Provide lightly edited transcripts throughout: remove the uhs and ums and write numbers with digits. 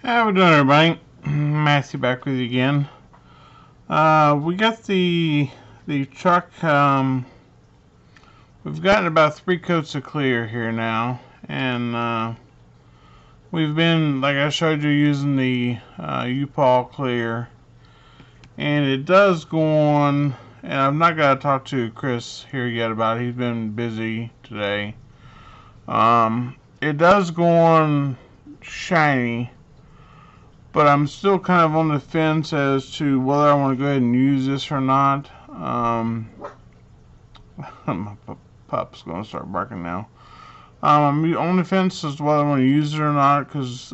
How we doing, everybody? Matthew back with you again. We got the truck. We've gotten about 3 coats of clear here now, and we've been, like I showed you, using the U-POL clear, and it does go on. And I've not got to talk to Chris here yet about it. He's been busy today. It does go on shiny, but I'm still kind of on the fence as to whether I want to go ahead and use this or not. My pup's going to start barking now. I'm on the fence as to whether I want to use it or not, because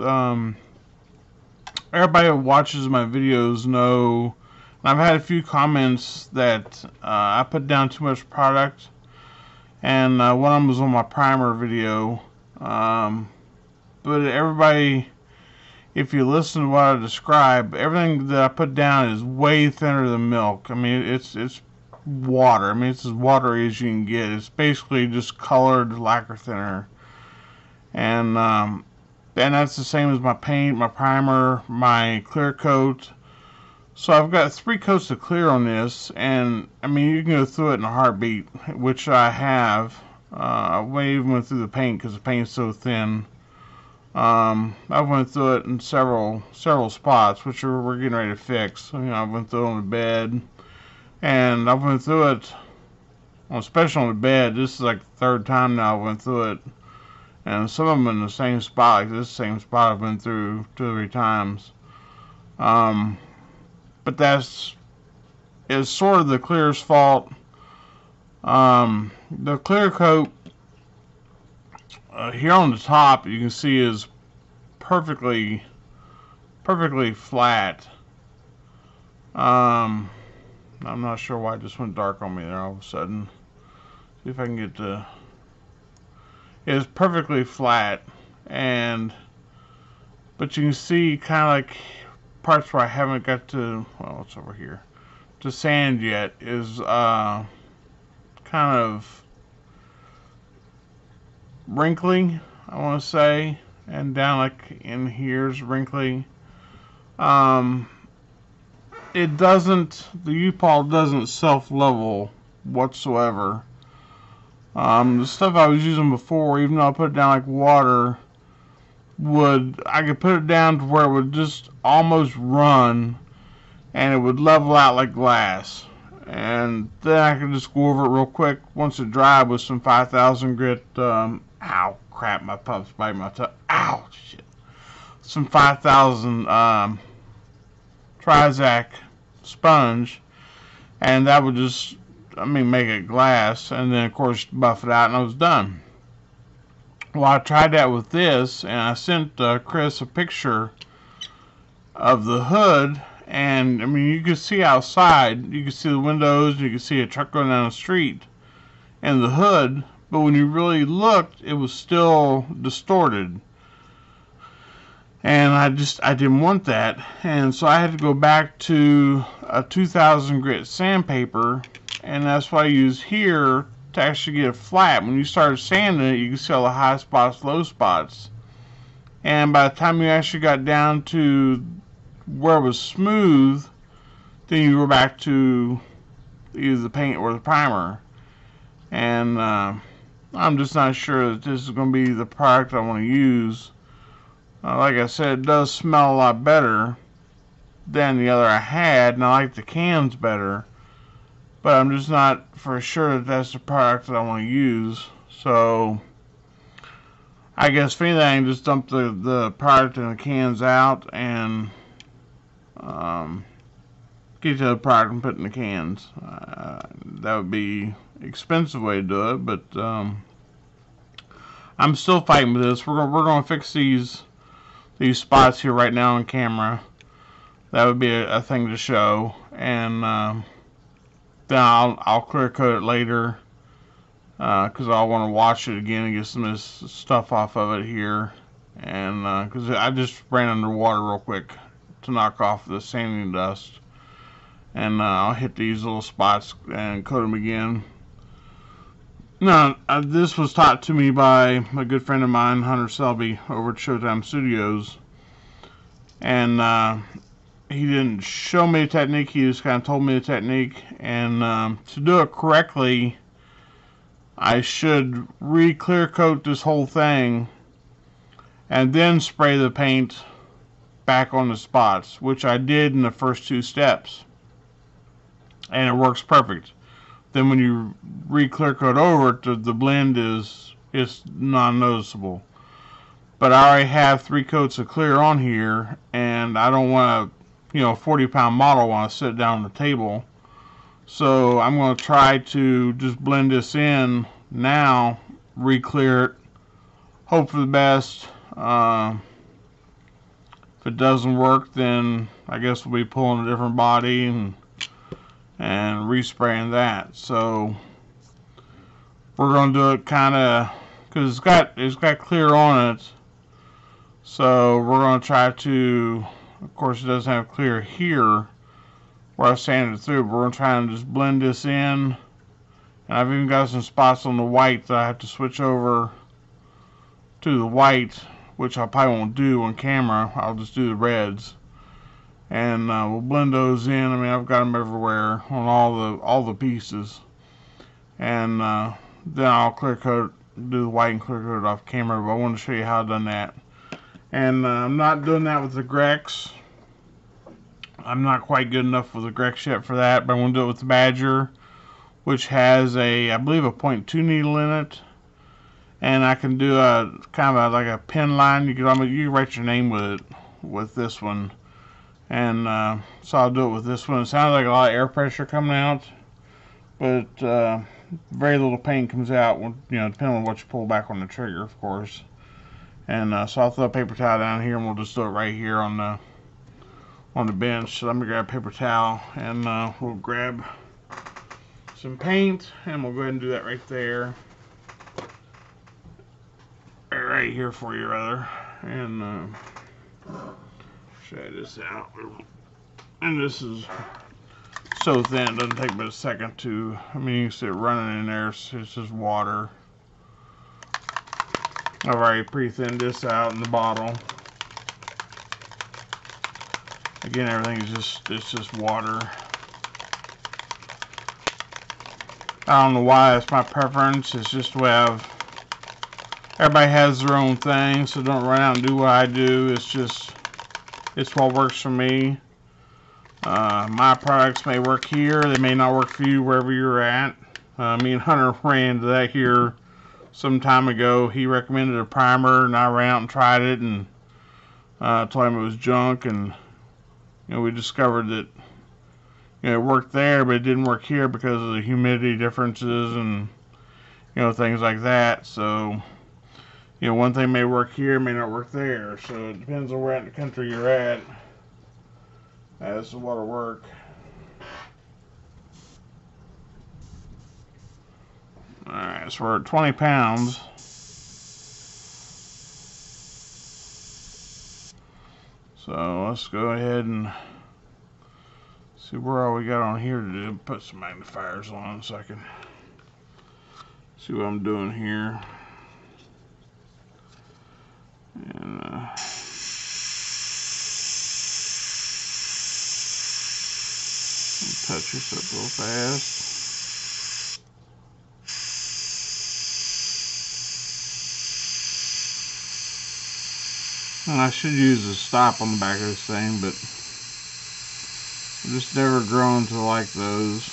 everybody who watches my videos know, and I've had a few comments that I put down too much product, and one of them was on my primer video. But everybody, if you listen to what I describe, everything that I put down is way thinner than milk. I mean, it's water. I mean, it's as watery as you can get. It's basically just colored lacquer thinner. And that's the same as my paint, my primer, my clear coat. So I've got 3 coats of clear on this, and I mean, you can go through it in a heartbeat, which I have. I even went through the paint because the paint's so thin. I went through it in several spots, which we're getting ready to fix. You know, I went through it on the bed, and I went through it, well, especially on the bed. This is like the 3rd time now I went through it, and some of them in the same spot, like this same spot I've been through 2 or 3 times. But it's sort of the clear's fault. The clear coat here on the top, you can see, is perfectly flat. I'm not sure why it just went dark on me there all of a sudden. See if I can get to. It's perfectly flat, but you can see kind of like parts where I haven't got to. Well, it's over here. To sand yet is kind of wrinkly, I want to say, and down like in here's wrinkly. It doesn't, the U-POL doesn't self-level whatsoever. The stuff I was using before, even though I put it down like water, I could put it down to where it would just almost run, and it would level out like glass. And then I could just go over it real quick once it dried with some 5000 grit, ow, crap, my pup's biting my toe, ow, shit. Some 5000, Trizac sponge, and that would just, I mean, make it glass, and then of course buff it out, and I was done. Well, I tried that with this, and I sent Chris a picture of the hood, and I mean, you could see outside, you could see the windows, you could see a truck going down the street, and the hood, but when you really looked, it was still distorted. And I didn't want that, and so I had to go back to a 2000 grit sandpaper, and that's what I use here to actually get it flat. When you start sanding it, you can see all the high spots, low spots, and by the time you actually got down to where it was smooth, then you go back to either the paint or the primer. And I'm just not sure that this is going to be the product I want to use. Like I said, it does smell a lot better than the other I had, and I like the cans better, but I'm just not for sure that that's the product that I want to use. So I guess if anything, I can just dump the product and the cans out, and get the product and put it in the cans. That would be expensive way to do it, but I'm still fighting with this. We're going to fix these spots here right now on camera. That would be a thing to show, and then I'll clear coat it later, because I want to wash it again and get some of this stuff off of it here, and because I just ran underwater real quick to knock off the sanding dust, and I'll hit these little spots and coat them again. Now, this was taught to me by a good friend of mine, Hunter Selby, over at Showtime Studios. And he didn't show me the technique, he just kind of told me the technique. And to do it correctly, I should re-clear coat this whole thing and then spray the paint back on the spots, which I did in the first 2 steps, and it works perfect. Then when you re-clear coat over it, the blend is non-noticeable. But I already have 3 coats of clear on here, and I don't want a 40-pound model want to sit down on the table. So I'm going to try to just blend this in now, re-clear it, hope for the best. If it doesn't work, then I guess we'll be pulling a different body and respraying that. So we're going to do it kind of, because it's got clear on it. So we're going to try to, of course it doesn't have clear here where I sanded it through, but we're going to try and just blend this in. And I've even got some spots on the white that I have to switch over to the white, which I probably won't do on camera. I'll just do the reds. And we'll blend those in. I mean, I've got them everywhere on all the pieces. And then I'll clear coat, do the white and clear coat off camera, but I want to show you how I've done that. And I'm not doing that with the Grex. I'm not quite good enough with the Grex yet for that, but I'm going to do it with the Badger, which has I believe a 0.2 needle in it. And I can do a kind of like a pen line. You can write your name with it with this one. And so I'll do it with this one. It sounds like a lot of air pressure coming out, but very little paint comes out, depending on what you pull back on the trigger, of course. And so I'll throw a paper towel down here, and we'll just do it right here on the bench. So let me grab a paper towel, and we'll grab some paint, and we'll go ahead and do that right there. Right here for you, rather. And try this out. And this is so thin, it doesn't take but a second to, I mean, you can see it running in there. It's just water. I've already pre-thinned this out in the bottle. Again, everything is it's just water. I don't know why that's my preference. It's just the way everybody has their own thing, so don't run out and do what I do. It's what works for me. My products may work here, they may not work for you wherever you're at. Me and Hunter ran into that here some time ago. He recommended a primer, and I ran out and tried it, and told him it was junk, and we discovered that it worked there, but it didn't work here because of the humidity differences and things like that. So one thing may work here, may not work there. So it depends on where in the country you're at as to what'll work. Alright, so we're at 20 pounds. So let's go ahead and see where all we got on here to do. Put some magnifiers on so I can see what I'm doing here. And touch this up real fast. And I should use a stop on the back of this thing, but I've just never grown to like those.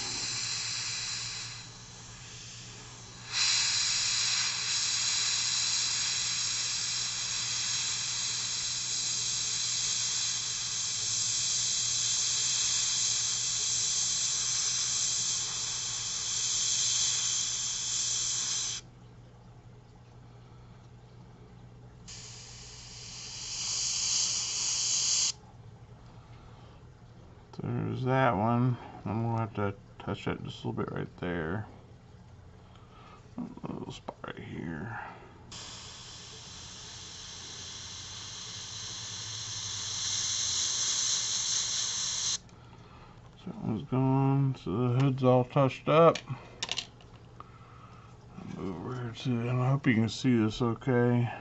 There's that one. I'm going to have to touch that just a little bit right there. A little spot right here. So that one's gone. So the hood's all touched up. I'll move over here too, and I hope you can see this okay.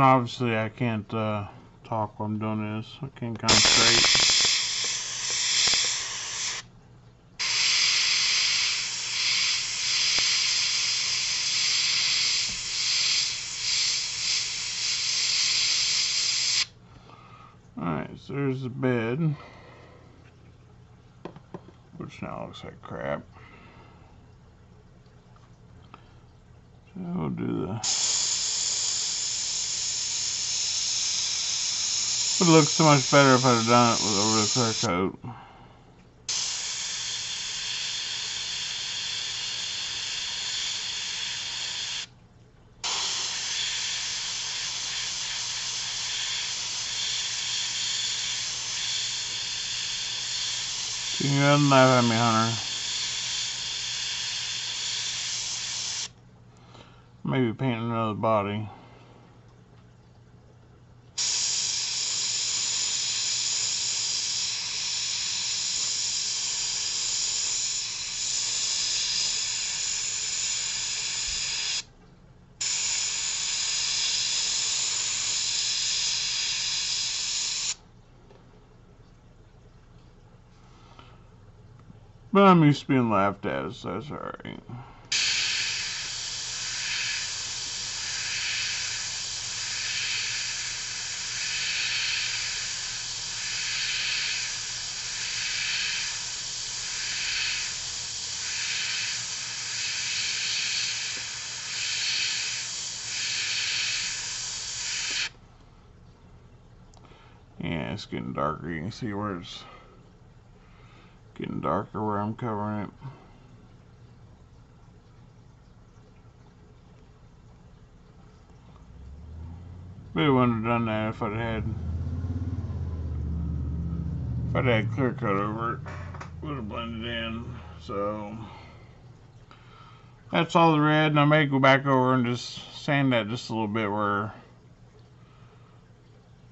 obviously I can't talk while I'm doing this. I can't concentrate. Alright, so there's the bed, which now looks like crap. So we'll do the... It would look so much better if I'd have done it with over the clear coat. You can go ahead and laugh at me, Hunter. Maybe paint another body. But I'm used to being laughed at, so that's alright. Yeah, it's getting darker. You can see where it's getting darker where I'm covering it. But it wouldn't have done that if I'd had clear coat over it. Would have blended in. So that's all the red, and I may go back over and just sand that just a little bit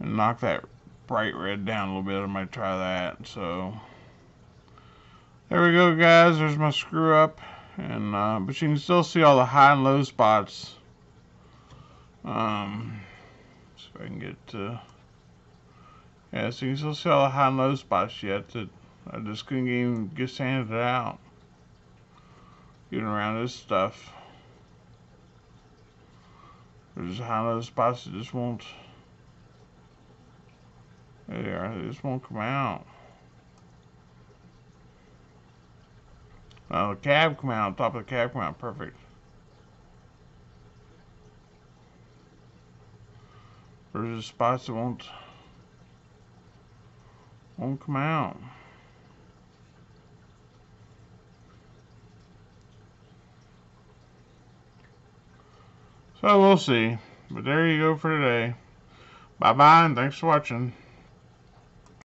and knock that bright red down a little bit. I might try that. So there we go, guys. There's my screw up, and but you can still see all the high and low spots. See if I can get to. Yeah, so you can still see all the high and low spots yet that I just couldn't even get sanded out. Getting around this stuff. There's high and low spots that just won't. There they are. They just won't come out. The cab come out. Top of the cab come out perfect. There's just spots that won't come out. So we'll see. But there you go for today. Bye bye, and thanks for watching.